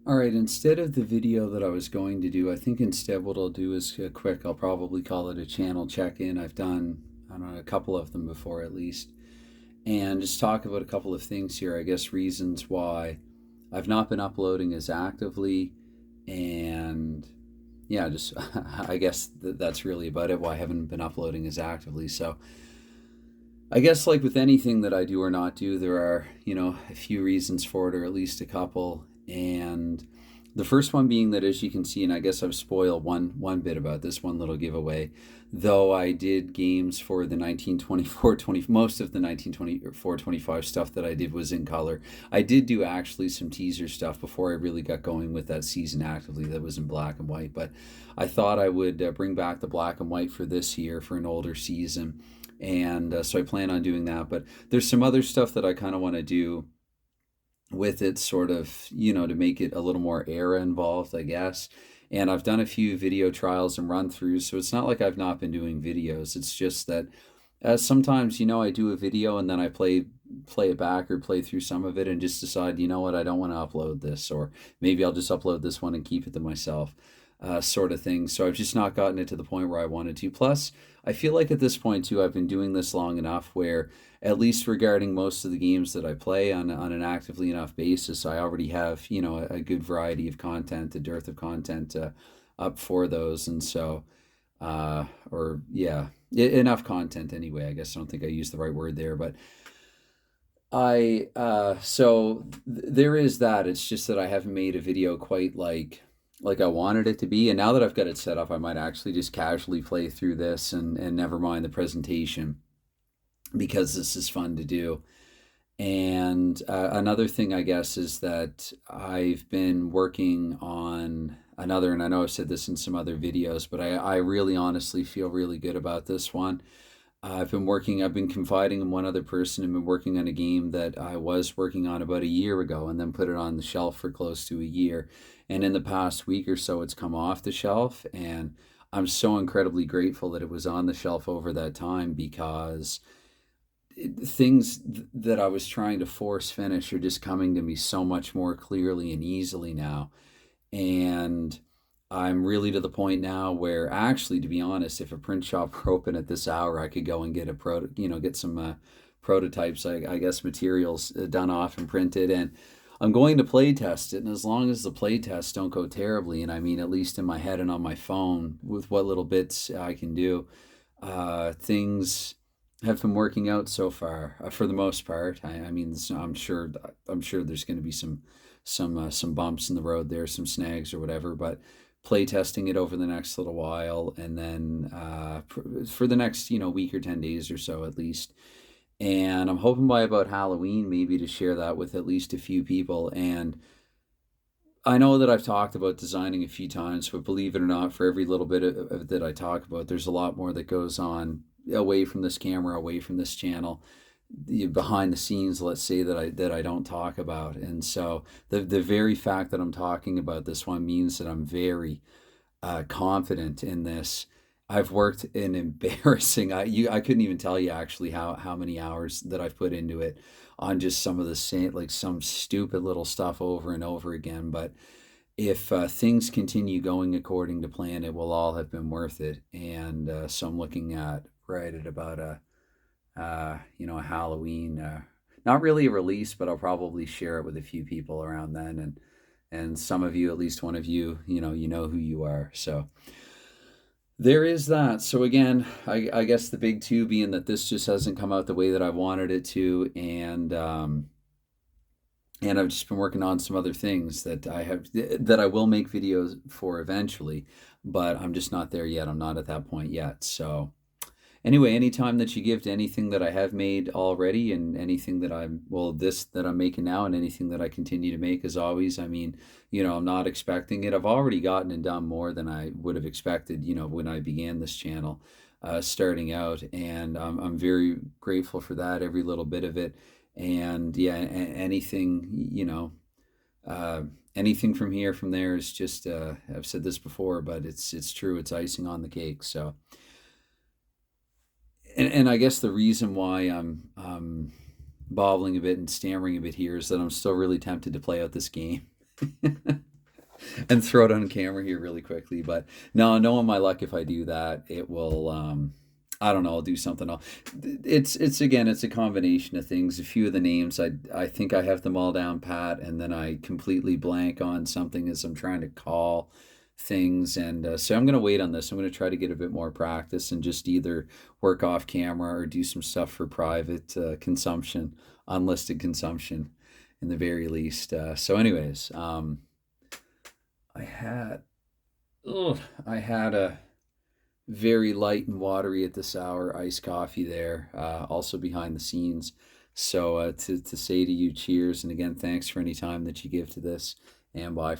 All right, instead of the video that I was going to do, I think instead what I'll do is I'll probably call it a channel check-in. I've done, I don't know, a couple of them before at least, and just talk about a couple of things here. I guess reasons why I've not been uploading as actively, and yeah, just I guess that's really about it. Why I haven't been uploading as actively. So I guess like with anything that I do or not do, there are, a few reasons for it, or at least a couple. And the first one being that, as you can see, and I guess I've spoiled one bit about this one little giveaway, though I did games for the 1924 20, most of the 1924 25 stuff that I did was in color. I did do actually some teaser stuff before I really got going with that season actively that was in black and white, but I thought I would bring back the black and white for this year for an older season, and so I plan on doing that. But there's some other stuff that I kind of want to do with it, sort of, to make it a little more era involved, I guess. And I've done a few video trials and run throughs, so it's not like I've not been doing videos. It's just that sometimes, I do a video and then I play it back or play through some of it and just decide, what, I don't want to upload this, or maybe I'll just upload this one and keep it to myself, sort of thing. So I've just not gotten it to the point where I wanted to. Plus, I feel like at this point too, I've been doing this long enough where, at least regarding most of the games that I play on an actively enough basis, I already have, a good variety of content, a dearth of content up for those. And so, or yeah, enough content anyway. I guess I don't think I used the right word there, but there is that. It's just that I haven't made a video quite like I wanted it to be. And now that I've got it set up, I might actually just casually play through this and never mind the presentation, because this is fun to do. And another thing, I guess, is that I've been working on another, and I know I've said this in some other videos, but I really honestly feel really good about this one. I've been confiding in one other person and been working on a game that I was working on about a year ago and then put it on the shelf for close to a year. And in the past week or so, it's come off the shelf. And I'm so incredibly grateful that it was on the shelf over that time, because things that I was trying to force finish are just coming to me so much more clearly and easily now. And I'm really to the point now where, actually, to be honest, if a print shop were open at this hour, I could go and get get some prototypes, I guess, materials done off and printed. And I'm going to play test it. And as long as the play tests don't go terribly, and I mean, at least in my head and on my phone, with what little bits I can do, things have been working out so far, for the most part. I mean, I'm sure there's going to be some bumps in the road there, some snags or whatever, but play testing it over the next little while, and then for the next week or 10 days or so at least. And I'm hoping by about Halloween maybe to share that with at least a few people. And I know that I've talked about designing a few times, but believe it or not, for every little bit of that I talk about, there's a lot more that goes on away from this camera, away from this channel, behind the scenes, let's say, that I don't talk about. And so the very fact that I'm talking about this one means that I'm very confident in this. I've worked an embarrassing. I couldn't even tell you actually how many hours that I've put into it, on just some of the same, like some stupid little stuff over and over again. But if things continue going according to plan, it will all have been worth it. And so I'm looking at right at about a Halloween. Not really a release, but I'll probably share it with a few people around then, and some of you, at least one of you, you know who you are. So there is that. So again, I guess the big two being that this just hasn't come out the way that I wanted it to, and I've just been working on some other things that I will make videos for eventually, but I'm just not there yet. I'm not at that point yet. So anyway, anytime that you give to anything that I have made already, and anything that this that I'm making now, and anything that I continue to make, as always, I mean, I'm not expecting it. I've already gotten and done more than I would have expected, when I began this channel, starting out. And I'm very grateful for that, every little bit of it. And yeah, anything, uh, anything from here, from there is just, I've said this before, but it's true. It's icing on the cake. So, and I guess the reason why I'm bobbling a bit and stammering a bit here is that I'm still really tempted to play out this game. and throw it on camera here really quickly. But no, knowing my luck, if I do that, it will. I don't know. I'll do something else. It's again, it's a combination of things. A few of the names, I think I have them all down pat, and then I completely blank on something as I'm trying to call things. And so I'm going to wait on this. I'm going to try to get a bit more practice and just either work off camera or do some stuff for private consumption, unlisted consumption, in the very least. So, anyways, I had ugh, I had a very light and watery at this hour iced coffee there, also behind the scenes. So to say to you, cheers, and again, thanks for any time that you give to this, and bye for